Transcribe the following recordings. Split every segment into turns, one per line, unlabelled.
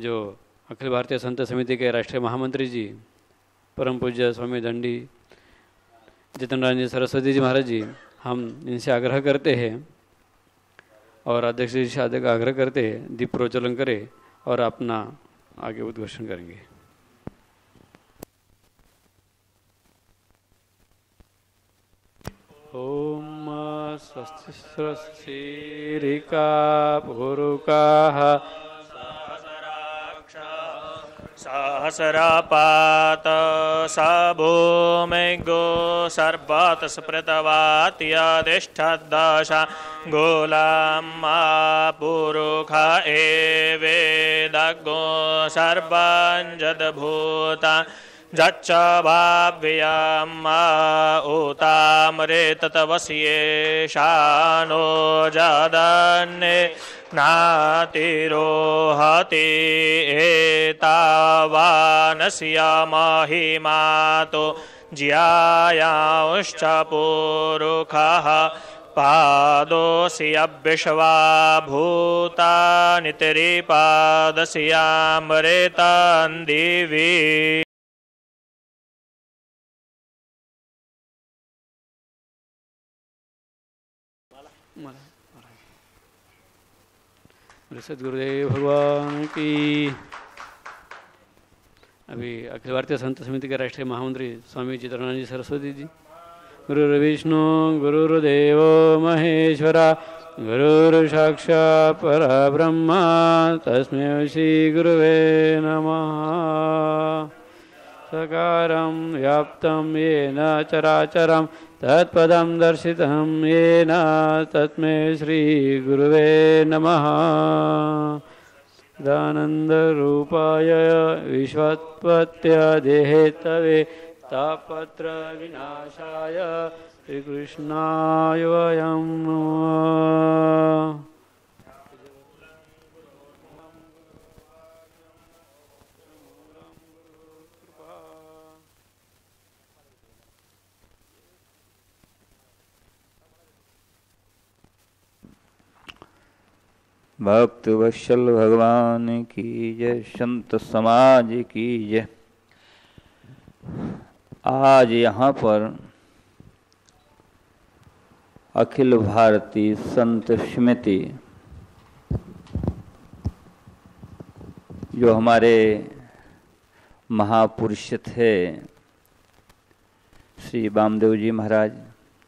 जो अखिल भारतीय संत समिति के राष्ट्रीय महामंत्री जी परम पूज्य स्वामी दंडी जितनराज सरस्वती जी महाराज जी, हम इनसे आग्रह करते हैं और अध्यक्ष जी से आग्रह करते हैं दीप प्रज्वलन करें और अपना आगे उद्घोषण करेंगे। ओम स्वस्ति स्वस्तिरिका पुरुकाः
सहस्रापात स भूमिगो सर्वात् स्मृतवात्यधिष्ठद्दशा गोलाम्मा पुरुखा एवेदगो सर्वञ्जद्भूता जच्च भाव्याम्मा उतामृततवस्येषानो जदन्ने नातिरोहति एतावानस्य महिमातो ज्यायांश्च पुरुखः पादोऽसि अविश्वा भूतानि त्रिपादस्यामृतं दिवि।
सद्गुरुदेव भगवान की। अभी अखिल भारतीय संत समिति के राष्ट्रीय महामंत्री स्वामी चित्तरंजन सरस्वती जी। गुरुर्विष्णु गुरुर्देव महेश्वरा गुरुर्साक्षात् परब्रह्म तस्मै श्री गुरुवे नमः। सकारं व्याप्तं येन चराचरं तत्पदं दर्शितं येन तस्मै श्री गुरुवे नमः। दानन्दरूपाय विश्वोत्पत्त्यदेहेतवे तापत्र विनाशाय श्रीकृष्णाय वयं नमः।
भक्त वत्सल भगवान की जय, संत समाज की जय। आज यहाँ पर अखिल भारतीय संत समिति जो हमारे महापुरुष थे श्री वामदेव जी महाराज,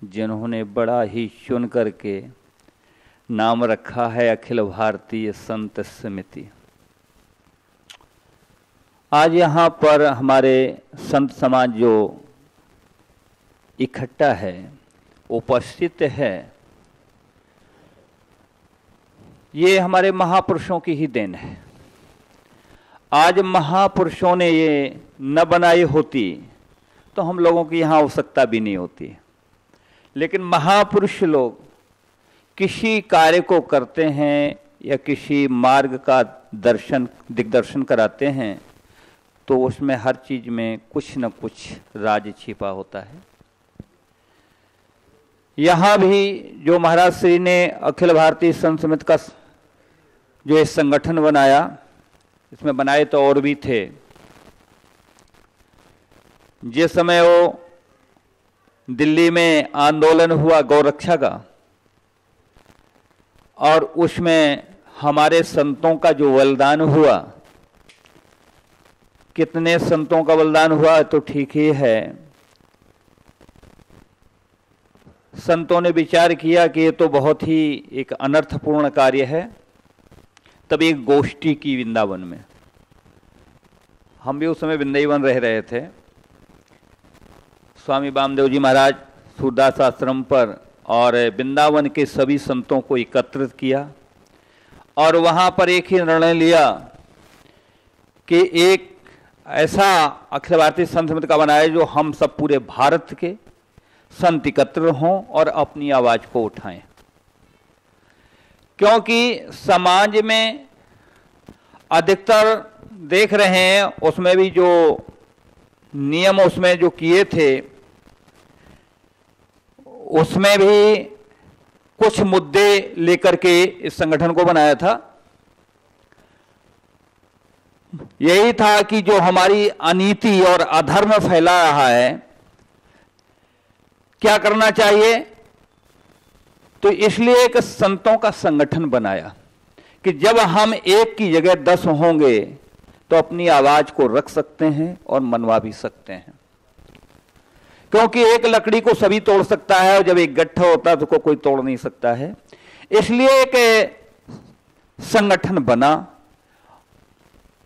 जिन्होंने बड़ा ही चुन करके नाम रखा है अखिल भारतीय संत समिति। आज यहाँ पर हमारे संत समाज जो इकट्ठा है, उपस्थित है, ये हमारे महापुरुषों की ही देन है। आज महापुरुषों ने ये न बनाई होती तो हम लोगों की यहाँ आवश्यकता भी नहीं होती। लेकिन महापुरुष लोग किसी कार्य को करते हैं या किसी मार्ग का दिग्दर्शन कराते हैं तो उसमें हर चीज में कुछ न कुछ राज छिपा होता है। यहाँ भी जो महाराज श्री ने अखिल भारतीय संत समिति का जो ये संगठन बनाया, इसमें बनाए तो और भी थे। जिस समय वो दिल्ली में आंदोलन हुआ गौरक्षा का, और उसमें हमारे संतों का जो बलिदान हुआ, कितने संतों का बलिदान हुआ तो ठीक ही है। संतों ने विचार किया कि ये तो बहुत ही एक अनर्थपूर्ण कार्य है। तब एक गोष्ठी की वृंदावन में, हम भी उस समय वृंदावन रह रहे थे। स्वामी वामदेव जी महाराज सूरदास आश्रम पर और वृंदावन के सभी संतों को एकत्रित किया और वहाँ पर एक ही निर्णय लिया कि एक ऐसा अखिल भारतीय संत समिति का बनाए जो हम सब पूरे भारत के संत एकत्र हों और अपनी आवाज को उठाएं। क्योंकि समाज में अधिकतर देख रहे हैं, उसमें भी जो नियम उसमें जो किए थे, उसमें भी कुछ मुद्दे लेकर के इस संगठन को बनाया था। यही था कि जो हमारी अनीति और अधर्म फैला रहा है, क्या करना चाहिए। तो इसलिए एक संतों का संगठन बनाया कि जब हम एक की जगह 10 होंगे तो अपनी आवाज को रख सकते हैं और मनवा भी सकते हैं, क्योंकि एक लकड़ी को सभी तोड़ सकता है और जब एक गट्ठा होता है तो कोई तोड़ नहीं सकता है। इसलिए एक संगठन बना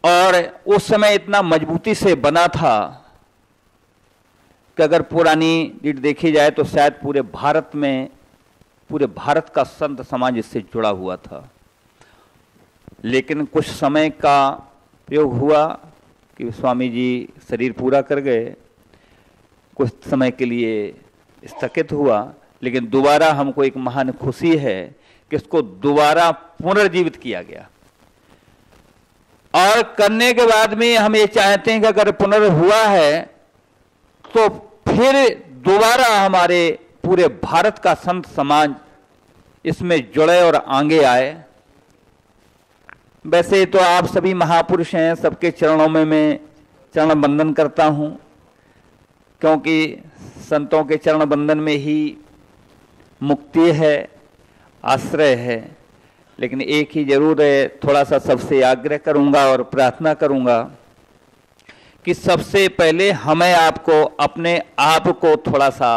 और उस समय इतना मजबूती से बना था कि अगर पुरानी रीत देखी जाए तो शायद पूरे भारत का संत समाज इससे जुड़ा हुआ था। लेकिन कुछ समय का प्रयोग हुआ कि स्वामी जी शरीर पूरा कर गए, कुछ समय के लिए स्थगित हुआ, लेकिन दोबारा हमको एक महान खुशी है कि इसको दोबारा पुनर्जीवित किया गया। और करने के बाद में हम ये चाहते हैं कि अगर पुनर्हुआ है तो फिर दोबारा हमारे पूरे भारत का संत समाज इसमें जुड़े और आगे आए। वैसे तो आप सभी महापुरुष हैं, सबके चरणों में मैं चरण बंदन करता हूं, क्योंकि संतों के चरण बंदन में ही मुक्ति है, आश्रय है। लेकिन एक ही जरूर है, थोड़ा सा सबसे आग्रह करूंगा और प्रार्थना करूंगा कि सबसे पहले हमें आपको अपने आप को थोड़ा सा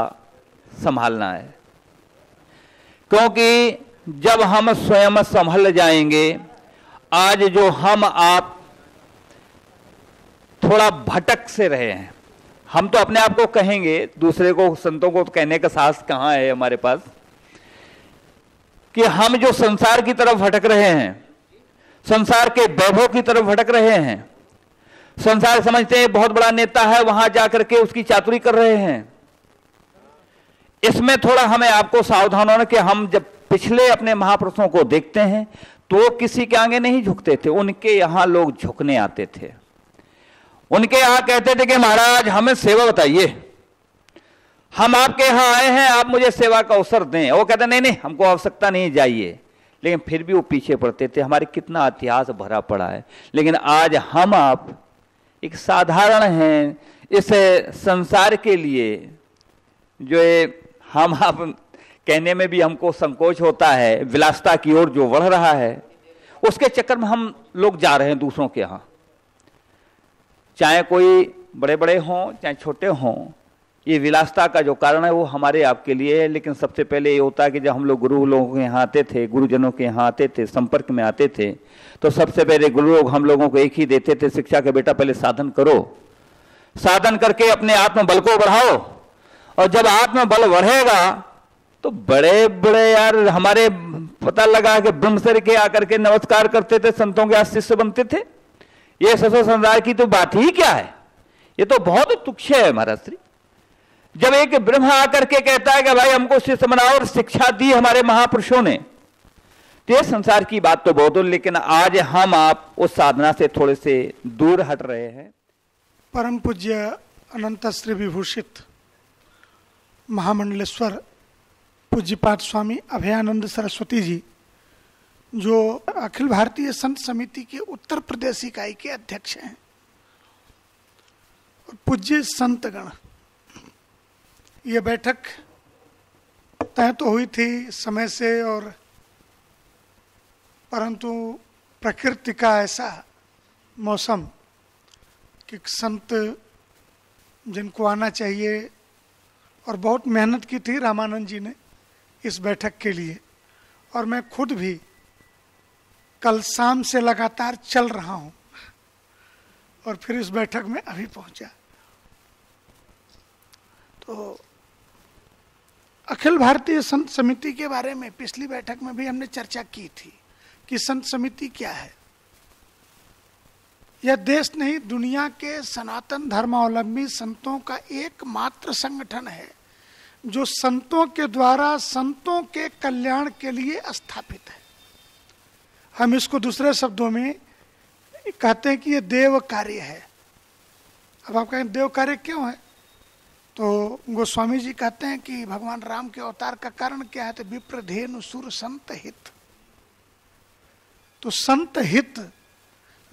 संभालना है, क्योंकि जब हम स्वयं संभल जाएंगे, आज जो हम आप थोड़ा भटक से रहे हैं, हम तो अपने आप को कहेंगे, दूसरे को संतों को तो कहने का साहस कहां है हमारे पास, कि हम जो संसार की तरफ भटक रहे हैं, संसार के वैभव की तरफ भटक रहे हैं, संसार समझते हैं बहुत बड़ा नेता है, वहां जाकर के उसकी चातुरी कर रहे हैं। इसमें थोड़ा हमें आपको सावधान होना कि हम जब पिछले अपने महापुरुषों को देखते हैं तो किसी के आगे नहीं झुकते थे, उनके यहां लोग झुकने आते थे, उनके यहां कहते थे कि महाराज हमें सेवा बताइए, हम आपके यहां आए हैं, आप मुझे सेवा का अवसर दें। वो कहते नहीं नहीं हमको आवश्यकता नहीं, जाइए। लेकिन फिर भी वो पीछे पड़ते थे। हमारे कितना इतिहास भरा पड़ा है। लेकिन आज हम आप एक साधारण हैं इस संसार के लिए, जो हम आप कहने में भी हमको संकोच होता है, विलासिता की ओर जो बढ़ रहा है, उसके चक्कर में हम लोग जा रहे हैं दूसरों के यहां, चाहे कोई बड़े बड़े हों चाहे छोटे हों। ये विलासिता का जो कारण है वो हमारे आपके लिए है। लेकिन सबसे पहले ये होता है कि जब हम लोग गुरु लोगों के यहाँ आते थे, गुरुजनों के यहाँ आते थे, संपर्क में आते थे, तो सबसे पहले गुरु लोग हम लोगों को एक ही देते थे शिक्षा के, बेटा पहले साधन करो, साधन करके अपने आत्मबल को बढ़ाओ, और जब आत्मबल बढ़ेगा तो बड़े बड़े यार हमारे पता लगा कि ब्रह्मचर्य के आकर के नमस्कार करते थे, संतों के शिष्य बनते थे। ये ससुर संसार की तो बात ही क्या है, ये तो बहुत तुच्छ है महाराज श्री। जब एक ब्रह्म आकर के कहता है कि भाई हमको शिष्य बनाओ और शिक्षा दी हमारे महापुरुषों ने, तो ये संसार की बात तो बहुत हो। लेकिन आज हम आप उस साधना से थोड़े से दूर हट रहे हैं।
परम पूज्य अनंत श्री विभूषित महामंडलेश्वर पूज्यपाद स्वामी अभयानंद सरस्वती जी, जो अखिल भारतीय संत समिति के उत्तर प्रदेश इकाई के अध्यक्ष हैं, और पूज्य संतगण, ये बैठक तय तो हुई थी समय से, और परंतु प्रकृति का ऐसा मौसम कि संत जिनको आना चाहिए, और बहुत मेहनत की थी रामानंद जी ने इस बैठक के लिए, और मैं खुद भी कल शाम से लगातार चल रहा हूं और फिर इस बैठक में अभी पहुंचा। तो अखिल भारतीय संत समिति के बारे में पिछली बैठक में भी हमने चर्चा की थी कि संत समिति क्या है। यह देश नहीं, दुनिया के सनातन धर्मावलंबी संतों का एकमात्र संगठन है जो संतों के द्वारा संतों के कल्याण के लिए स्थापित है। हम इसको दूसरे शब्दों में कहते हैं कि यह देव कार्य है। अब आप कहें देव कार्य क्यों है, तो गोस्वामी जी कहते हैं कि भगवान राम के अवतार का कारण क्या है, तो विप्रधेनु सुर संत हित। तो संत हित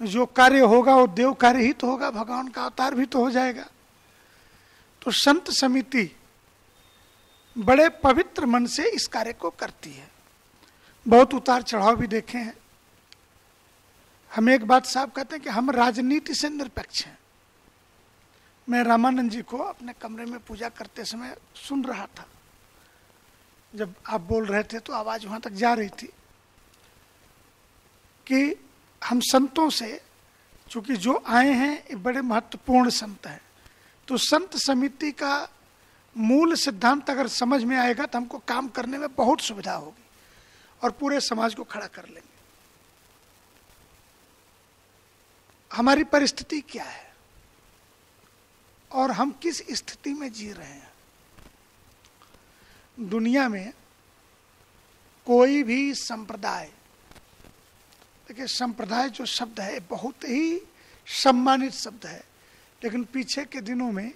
जो कार्य होगा वो देव कार्य ही तो होगा, भगवान का अवतार भी तो हो जाएगा। तो संत समिति बड़े पवित्र मन से इस कार्य को करती है। बहुत उतार चढ़ाव भी देखे हैं। हम एक बात साफ कहते हैं कि हम राजनीति से निरपेक्ष हैं। मैं रामानंद जी को अपने कमरे में पूजा करते समय सुन रहा था। जब आप बोल रहे थे तो आवाज वहां तक जा रही थी कि हम संतों से, चूंकि जो आए हैं ये बड़े महत्वपूर्ण संत हैं, तो संत समिति का मूल सिद्धांत अगर समझ में आएगा तो हमको काम करने में बहुत सुविधा होगी और पूरे समाज को खड़ा कर लेंगे। हमारी परिस्थिति क्या है और हम किस स्थिति में जी रहे हैं। दुनिया में कोई भी संप्रदाय, देखिए संप्रदाय जो शब्द है बहुत ही सम्मानित शब्द है, लेकिन पीछे के दिनों में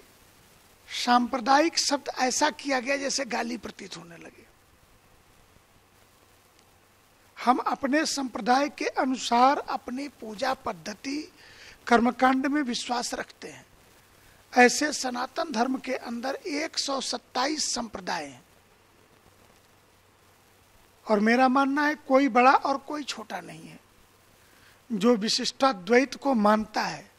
सांप्रदायिक शब्द ऐसा किया गया जैसे गाली प्रतीत होने लगे। हम अपने संप्रदाय के अनुसार अपनी पूजा पद्धति कर्मकांड में विश्वास रखते हैं। ऐसे सनातन धर्म के अंदर 127 संप्रदाय हैं और मेरा मानना है कोई बड़ा और कोई छोटा नहीं है। जो विशिष्टाद्वैत को मानता है,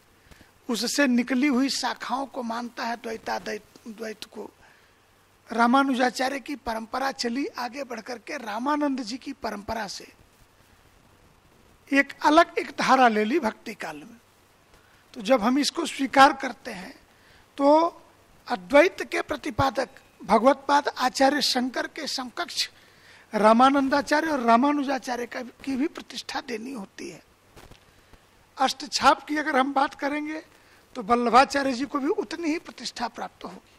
उससे निकली हुई शाखाओं को मानता है, द्वैताद्वैत को। रामानुजाचार्य की परंपरा चली आगे बढ़कर के रामानंद जी की परंपरा से एक अलग एक धारा ले ली भक्ति काल में। तो जब हम इसको स्वीकार करते हैं तो अद्वैत के प्रतिपादक भगवत्पाद आचार्य शंकर के समकक्ष रामानंदाचार्य और रामानुजाचार्य की भी प्रतिष्ठा देनी होती है। अष्टछाप की अगर हम बात करेंगे तो वल्लभाचार्य जी को भी उतनी ही प्रतिष्ठा प्राप्त होगी।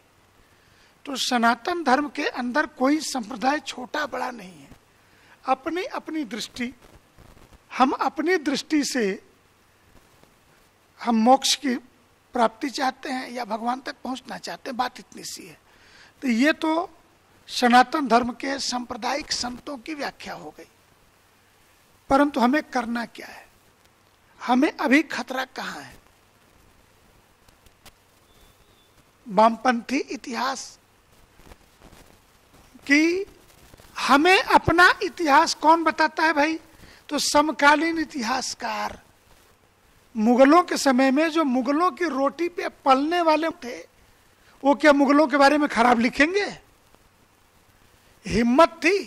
तो सनातन धर्म के अंदर कोई संप्रदाय छोटा बड़ा नहीं है। अपनी अपनी दृष्टि, हम अपनी दृष्टि से हम मोक्ष की प्राप्ति चाहते हैं या भगवान तक पहुंचना चाहते हैं, बात इतनी सी है। तो ये तो सनातन धर्म के सांप्रदायिक संतों की व्याख्या हो गई। परंतु हमें करना क्या है? हमें अभी खतरा कहाँ है? वामपंथी इतिहास कि हमें अपना इतिहास कौन बताता है भाई? तो समकालीन इतिहासकार। मुगलों के समय में जो मुगलों की रोटी पे पलने वाले थे, वो क्या मुगलों के बारे में खराब लिखेंगे? हिम्मत थी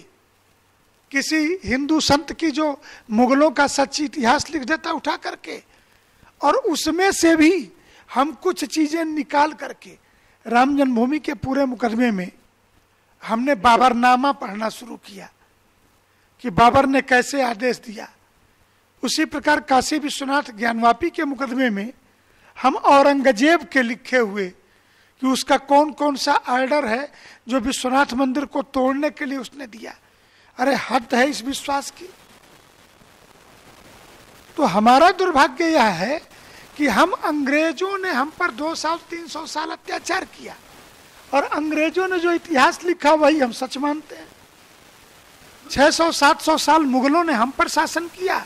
किसी हिंदू संत की जो मुगलों का सच्ची इतिहास लिख देता उठा करके, और उसमें से भी हम कुछ चीजें निकाल करके राम जन्मभूमि के पूरे मुकदमे में हमने बाबरनामा पढ़ना शुरू किया कि बाबर ने कैसे आदेश दिया। उसी प्रकार काशी विश्वनाथ ज्ञानवापी के मुकदमे में हम औरंगजेब के लिखे हुए कि उसका कौन कौन सा ऑर्डर है जो विश्वनाथ मंदिर को तोड़ने के लिए उसने दिया। अरे हद है इस विश्वास की। तो हमारा दुर्भाग्य यह है कि हम अंग्रेजों ने हम पर 200-300 साल अत्याचार किया और अंग्रेजों ने जो इतिहास लिखा वही हम सच मानते हैं। 600-700 साल मुगलों ने हम पर शासन किया,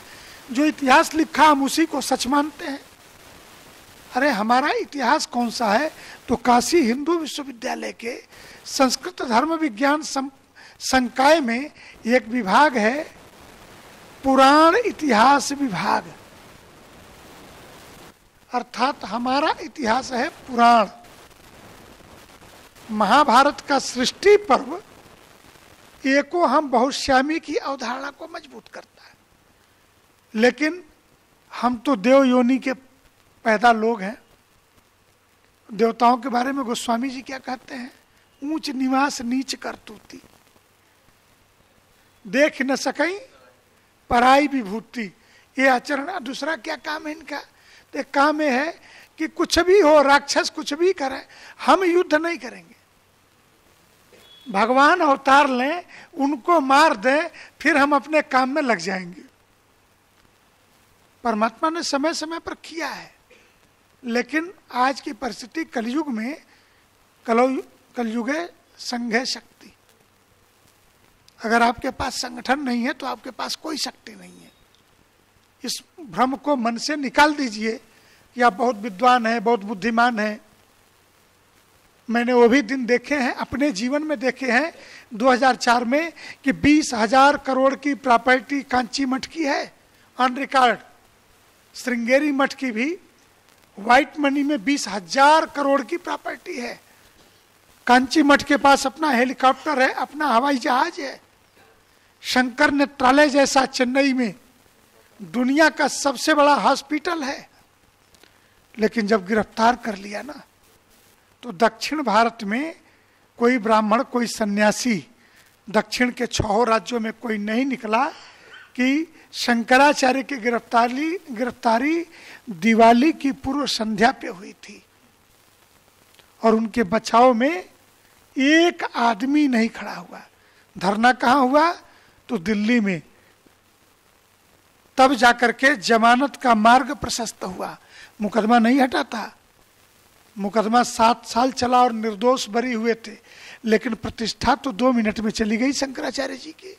जो इतिहास लिखा हम उसी को सच मानते हैं। अरे हमारा इतिहास कौन सा है? तो काशी हिंदू विश्वविद्यालय के संस्कृत धर्म विज्ञान संकाय में एक विभाग है पुराण इतिहास विभाग, अर्थात हमारा इतिहास है पुराण। महाभारत का सृष्टि पर्व एको हम बहुश्यामी की अवधारणा को मजबूत करता है, लेकिन हम तो देव योनि के पैदा लोग हैं। देवताओं के बारे में गोस्वामी जी क्या कहते हैं? ऊंच निवास नीच करतूती, देख न सकई पराई विभूति। ये आचरण। दूसरा क्या काम है इनका? तो काम ये है कि कुछ भी हो, राक्षस कुछ भी करें, हम युद्ध नहीं करेंगे। भगवान अवतार लें, उनको मार दें, फिर हम अपने काम में लग जाएंगे। परमात्मा ने समय समय पर किया है, लेकिन आज की परिस्थिति कलयुग में कलयुगे संघे शक्ति। अगर आपके पास संगठन नहीं है तो आपके पास कोई शक्ति नहीं है। इस भ्रम को मन से निकाल दीजिए कि आप बहुत विद्वान हैं, बहुत बुद्धिमान हैं। मैंने वो भी दिन देखे हैं, अपने जीवन में देखे हैं 2004 में कि 20,000 करोड़ की प्रॉपर्टी कांची मठ की है ऑन रिकॉर्ड। श्रृंगेरी मठ की भी व्हाइट मनी में 20,000 करोड़ की प्रॉपर्टी है। कांची मठ के पास अपना हेलीकॉप्टर है, अपना हवाई जहाज है। शंकर नेत्रालय जैसा चेन्नई में दुनिया का सबसे बड़ा हॉस्पिटल है। लेकिन जब गिरफ्तार कर लिया ना, तो दक्षिण भारत में कोई ब्राह्मण, कोई सन्यासी, दक्षिण के 6 राज्यों में कोई नहीं निकला कि शंकराचार्य की गिरफ्तारी दिवाली की पूर्व संध्या पे हुई थी और उनके बचाव में एक आदमी नहीं खड़ा हुआ। धरना कहाँ हुआ? तो दिल्ली में। तब जाकर के जमानत का मार्ग प्रशस्त हुआ। मुकदमा नहीं हटा था, मुकदमा 7 साल चला और निर्दोष बरी हुए थे, लेकिन प्रतिष्ठा तो 2 मिनट में चली गई शंकराचार्य जी की।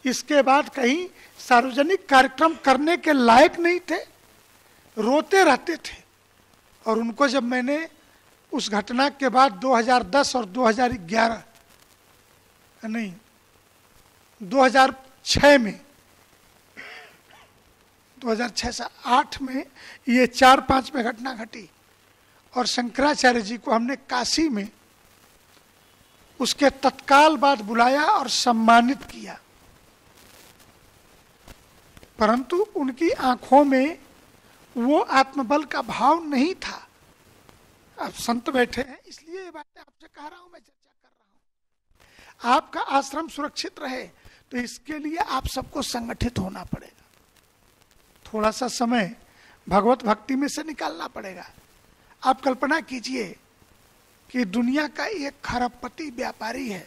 इसके बाद कहीं सार्वजनिक कार्यक्रम करने के लायक नहीं थे, रोते रहते थे। और उनको जब मैंने उस घटना के बाद 2010 और 2011 नहीं 2006 में 2006 से 8 में ये 4-5 में घटना घटी और शंकराचार्य जी को हमने काशी में उसके तत्काल बाद बुलाया और सम्मानित किया, परंतु उनकी आंखों में वो आत्मबल का भाव नहीं था। अब संत बैठे हैं इसलिए ये बातें आपसे कह रहा हूं, मैं चर्चा कर रहा हूं। आपका आश्रम सुरक्षित रहे तो इसके लिए आप सबको संगठित होना पड़ेगा। थोड़ा सा समय भगवत भक्ति में से निकालना पड़ेगा। आप कल्पना कीजिए कि दुनिया का एक खरबपति व्यापारी है,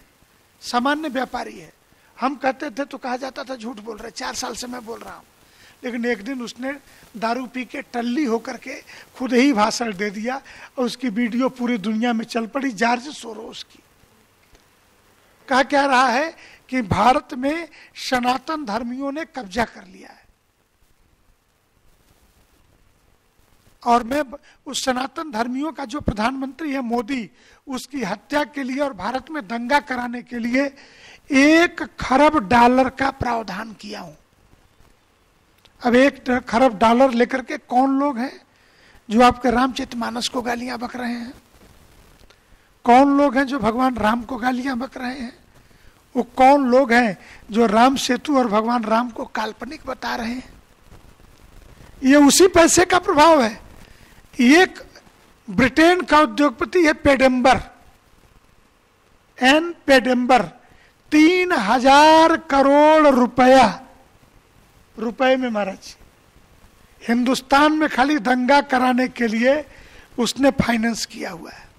सामान्य व्यापारी है। हम कहते थे तो कहा जाता था झूठ बोल रहे, 4 साल से मैं बोल रहा हूं। लेकिन एक दिन उसने दारू पी के टल्ली होकर के खुद ही भाषण दे दिया और उसकी वीडियो पूरी दुनिया में चल पड़ी, जॉर्ज सोरोस की। कहा क्या रहा है कि भारत में सनातन धर्मियों ने कब्जा कर लिया है और मैं उस सनातन धर्मियों का जो प्रधानमंत्री है मोदी, उसकी हत्या के लिए और भारत में दंगा कराने के लिए $1 खरब का प्रावधान किया हूं। अब $1 खरब लेकर के कौन लोग हैं जो आपके रामचरितमानस को गालियां बक रहे हैं? कौन लोग हैं जो भगवान राम को गालियां बक रहे हैं? वो कौन लोग हैं जो राम सेतु और भगवान राम को काल्पनिक बता रहे हैं? ये उसी पैसे का प्रभाव है। एक ब्रिटेन का उद्योगपति है पेडेम्बर, एन पेडेम्बर, 3,000 करोड़ रुपए में महाराज हिंदुस्तान में खाली दंगा कराने के लिए उसने फाइनेंस किया हुआ है।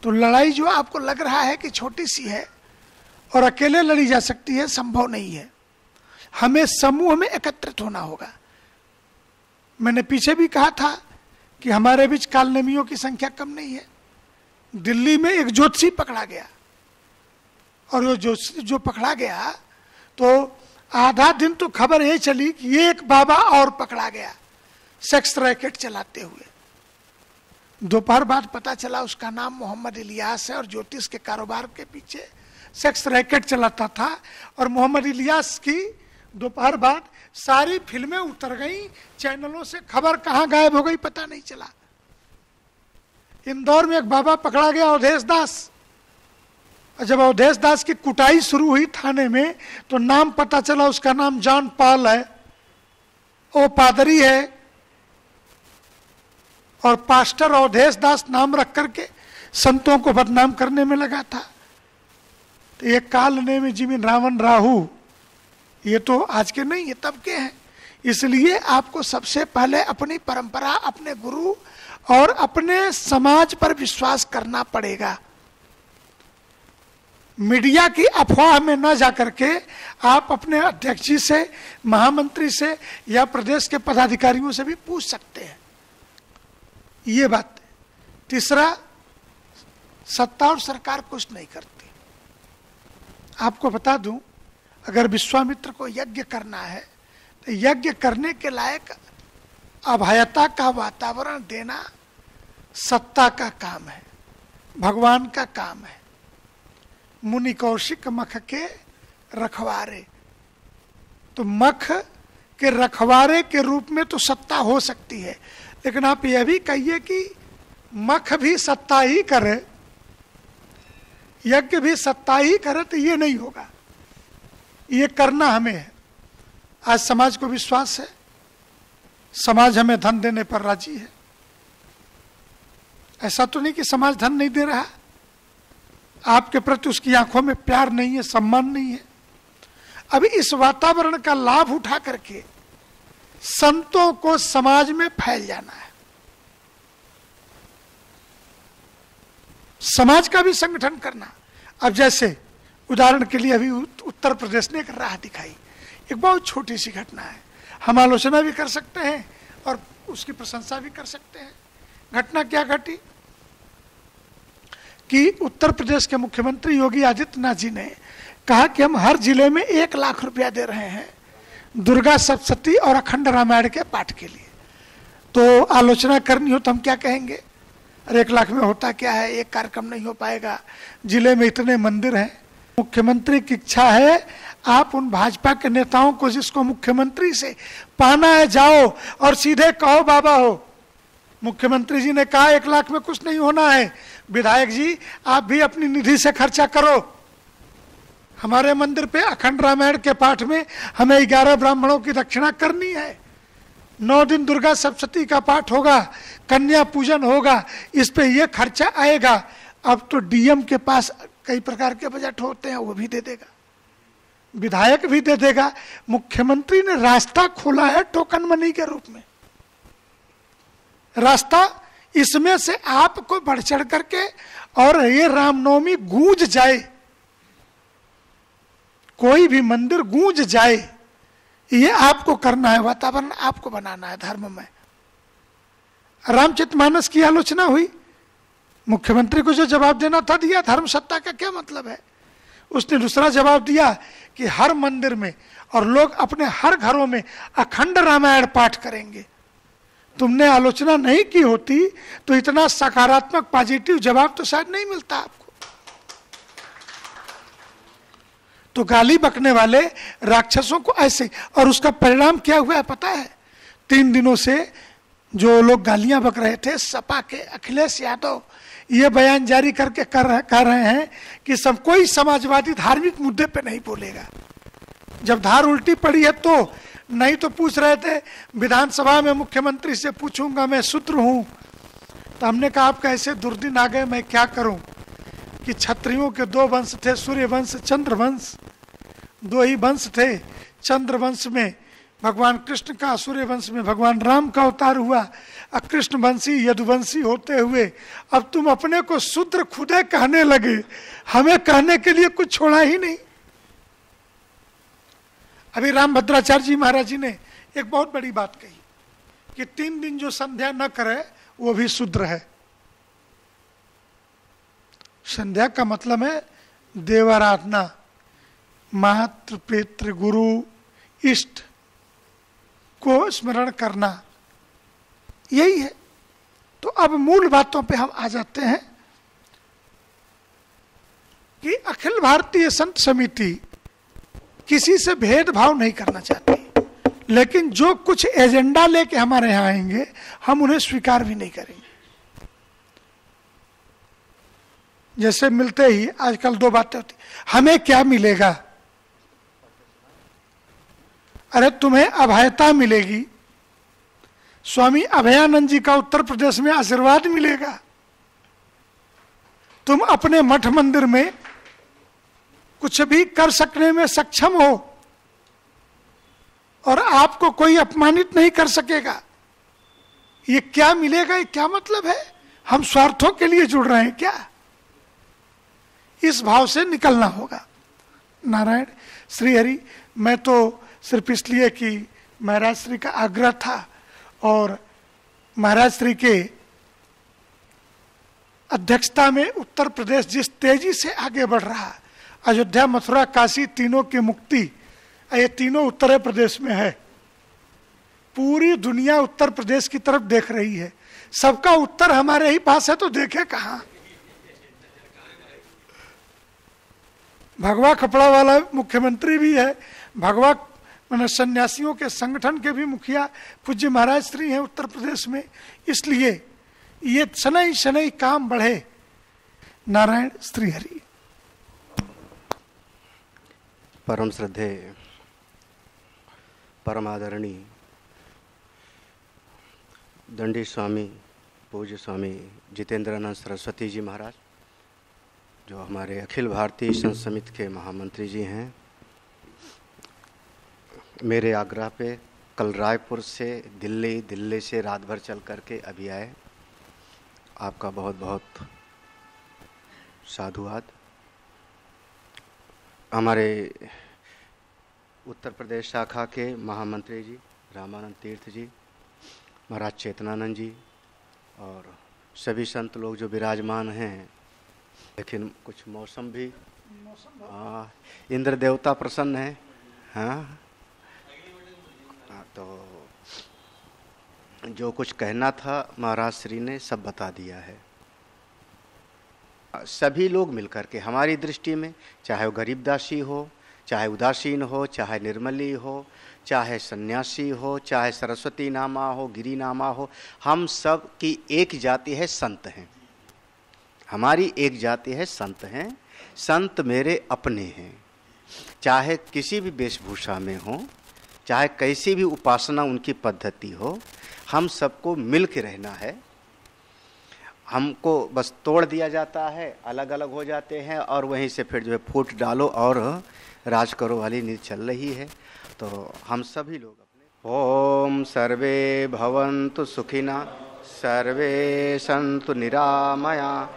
तो लड़ाई जो आपको लग रहा है कि छोटी सी है और अकेले लड़ी जा सकती है, संभव नहीं है। हमें समूह में एकत्रित होना होगा। मैंने पीछे भी कहा था कि हमारे बीच कालनेमियों की संख्या कम नहीं है। दिल्ली में एक ज्योतिषी पकड़ा गया और वो ज्योतिषी जो पकड़ा गया तो आधा दिन तो खबर ये चली कि एक बाबा और पकड़ा गया सेक्स रैकेट चलाते हुए। दोपहर बाद पता चला उसका नाम मोहम्मद इलियास है और ज्योतिष के कारोबार के पीछे सेक्स रैकेट चलाता था। और मोहम्मद इलियास की दोपहर बाद सारी फिल्में उतर गई, चैनलों से खबर कहां गायब हो गई पता नहीं चला। इंदौर में एक बाबा पकड़ा गया, अवधेश दास। और जब अवधेश दास की कुटाई शुरू हुई थाने में तो नाम पता चला उसका नाम जॉन पॉल है, वो पादरी है और पास्टर अवधेश दास नाम रख करके संतों को बदनाम करने में लगा था। तो ये काल ने में जिमिन रावण राहु, ये तो आज के नहीं, ये तब के हैं। इसलिए आपको सबसे पहले अपनी परंपरा, अपने गुरु और अपने समाज पर विश्वास करना पड़ेगा। मीडिया की अफवाह में न जाकर के आप अपने अध्यक्ष जी से, महामंत्री से या प्रदेश के पदाधिकारियों से भी पूछ सकते हैं। ये बात। तीसरा, सत्ता और सरकार कुछ नहीं करती। आपको बता दूं, अगर विश्वामित्र को यज्ञ करना है यज्ञ करने के लायक अभयता का वातावरण देना सत्ता का काम है, भगवान का काम है। मुनि कौशिक मख के रखवारे, तो मख के रखवारे के रूप में तो सत्ता हो सकती है, लेकिन आप यह भी कहिए कि मख भी सत्ता ही करे, यज्ञ भी सत्ता ही करे, तो ये नहीं होगा। ये करना हमें है। आज समाज को विश्वास है, समाज हमें धन देने पर राजी है। ऐसा तो नहीं कि समाज धन नहीं दे रहा, आपके प्रति उसकी आंखों में प्यार नहीं है, सम्मान नहीं है। अभी इस वातावरण का लाभ उठा करके संतों को समाज में फैल जाना है। समाज का भी संगठन करना। अब जैसे उदाहरण के लिए अभी उत्तर प्रदेश ने एक राह दिखाई, एक बहुत छोटी सी घटना है, हम आलोचना भी कर सकते हैं और उसकी प्रशंसा भी कर सकते हैं। घटना क्या घटी कि उत्तर प्रदेश के मुख्यमंत्री योगी आदित्यनाथ जी ने कहा कि हम हर जिले में 1 लाख रुपया दे रहे हैं दुर्गा सप्तशती और अखंड रामायण के पाठ के लिए। तो आलोचना करनी हो तो हम क्या कहेंगे, अरे 1 लाख में होता क्या है, एक कार्यक्रम नहीं हो पाएगा, जिले में इतने मंदिर हैं। मुख्यमंत्री की इच्छा है, आप उन भाजपा के नेताओं को जिसको मुख्यमंत्री से पाना है जाओ और सीधे कहो बाबा हो। मुख्यमंत्री जी ने कहा 1 लाख में कुछ नहीं होना है, विधायक जी आप भी अपनी निधि से खर्चा करो। हमारे मंदिर पे अखंड रामायण के पाठ में हमें 11 ब्राह्मणों की दक्षिणा करनी है, 9 दिन दुर्गा सप्तशती का पाठ होगा, कन्या पूजन होगा, इस पे ये खर्चा आएगा। अब तो डीएम के पास कई प्रकार के बजट होते हैं, वो भी दे देगा, विधायक भी दे देगा। मुख्यमंत्री ने रास्ता खोला है टोकन मनी के रूप में, रास्ता इसमें से आपको बढ़ चढ़ करके और ये रामनवमी गूंज जाए, कोई भी मंदिर गूंज जाए, ये आपको करना है, वातावरण आपको बनाना है धर्म में। रामचरितमानस की आलोचना हुई, मुख्यमंत्री को जो जवाब देना था दिया, धर्म सत्ता का क्या मतलब है। उसने दूसरा जवाब दिया कि हर मंदिर में और लोग अपने हर घरों में अखंड रामायण पाठ करेंगे। तुमने आलोचना नहीं की होती तो इतना सकारात्मक पॉजिटिव जवाब तो शायद नहीं मिलता आपको। तो गाली बकने वाले राक्षसों को ऐसे, और उसका परिणाम क्या हुआ है पता है, 3 दिनों से जो लोग गालियां बक रहे थे, सपा के अखिलेश यादव ये बयान जारी करके कह रहे हैं कि सब कोई समाजवादी धार्मिक मुद्दे पे नहीं बोलेगा। जब धार उल्टी पड़ी है तो नहीं, तो पूछ रहे थे विधानसभा में मुख्यमंत्री से पूछूंगा मैं शूद्र हूं, तो हमने कहा आप कैसे दुर्दिन आ गए, मैं क्या करूं कि क्षत्रियों के 2 वंश थे, सूर्य वंश चंद्र वंश, 2 ही वंश थे। चंद्र वंश में भगवान कृष्ण का, सूर्य वंश में भगवान राम का अवतार हुआ, और कृष्ण वंशी यदुवंशी होते हुए अब तुम अपने को शूद्र खुदे कहने लगे, हमें कहने के लिए कुछ छोड़ा ही नहीं। अभी रामभद्राचार्य जी महाराज जी ने एक बहुत बड़ी बात कही कि 3 दिन जो संध्या न करे वो भी शूद्र है। संध्या का मतलब है देवाराधना, मातृ पितृ गुरु इष्ट को स्मरण करना, यही है। तो अब मूल बातों पे हम आ जाते हैं कि अखिल भारतीय संत समिति किसी से भेदभाव नहीं करना चाहती, लेकिन जो कुछ एजेंडा लेके हमारे यहां आएंगे हम उन्हें स्वीकार भी नहीं करेंगे। जैसे मिलते ही आजकल 2 बातें होती, हमें क्या मिलेगा, अरे तुम्हें अभयता मिलेगी, स्वामी अभयानंद जी का उत्तर प्रदेश में आशीर्वाद मिलेगा, तुम अपने मठ मंदिर में कुछ भी कर सकने में सक्षम हो और आपको कोई अपमानित नहीं कर सकेगा। ये क्या मिलेगा, ये क्या मतलब है, हम स्वार्थों के लिए जुड़ रहे हैं क्या? इस भाव से निकलना होगा। नारायण श्री हरि, मैं तो सिर्फ इसलिए कि महाराज श्री का आग्रह था और महाराज श्री के अध्यक्षता में उत्तर प्रदेश जिस तेजी से आगे बढ़ रहा, अयोध्या मथुरा काशी तीनों की मुक्ति, ये तीनों उत्तर प्रदेश में है। पूरी दुनिया उत्तर प्रदेश की तरफ देख रही है, सबका उत्तर हमारे ही पास है, तो देखे कहां। भगवा कपड़ा वाला मुख्यमंत्री भी है, भगवा मैंने सन्यासियों के संगठन के भी मुखिया पूज्य महाराज श्री हैं उत्तर प्रदेश में। इसलिए ये शनै शनै काम बढ़े। नारायण श्री हरि।
परम श्रद्धे परम आदरणीय दंडी स्वामी पूज्य स्वामी जितेंद्रानंद सरस्वती जी महाराज, जो हमारे अखिल भारतीय संत समिति के महामंत्री जी हैं, मेरे आग्रह पे कल रायपुर से दिल्ली से रात भर चल करके अभी आए। आपका बहुत बहुत साधुवाद। हमारे उत्तर प्रदेश शाखा के महामंत्री जी रामानंद तीर्थ जी, महाराज चेतनानंद जी और सभी संत लोग जो विराजमान हैं। लेकिन कुछ मौसम भी इंद्र देवता प्रसन्न है। हाँ, तो जो कुछ कहना था महाराज श्री ने सब बता दिया है। सभी लोग मिलकर के हमारी दृष्टि में, चाहे वो गरीबदासी हो, चाहे उदासीन हो, चाहे निर्मली हो, चाहे सन्यासी हो, चाहे सरस्वती नामा हो, गिरी नामा हो, हम सब की एक जाति है, संत हैं। हमारी एक जाति है, संत हैं। संत मेरे अपने हैं, चाहे किसी भी वेशभूषा में हो, चाहे कैसी भी उपासना उनकी पद्धति हो, हम सबको मिल के रहना है। हमको बस तोड़ दिया जाता है, अलग अलग हो जाते हैं और वहीं से फिर जो है फूट डालो और राज करो वाली नीति चल रही है। तो हम सभी लोग अपने ओम सर्वे भवन्तु सुखिना, सर्वे सन्तु निरामया,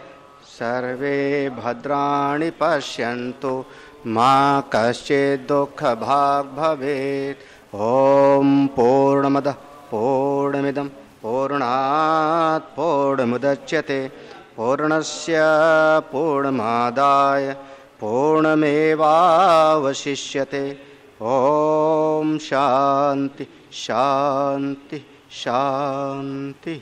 सर्वे भद्राणि पश्यन्तु, मा कश्चित् दुःख भाग् भवेत्। ओम पूर्णमदः पूर्णमिदं पूर्णात् पूर्णमुदच्यते, पूर्णस्य पूर्णमादाय पूर्णमेवावशिष्यते। ओम शांति शांति शांति।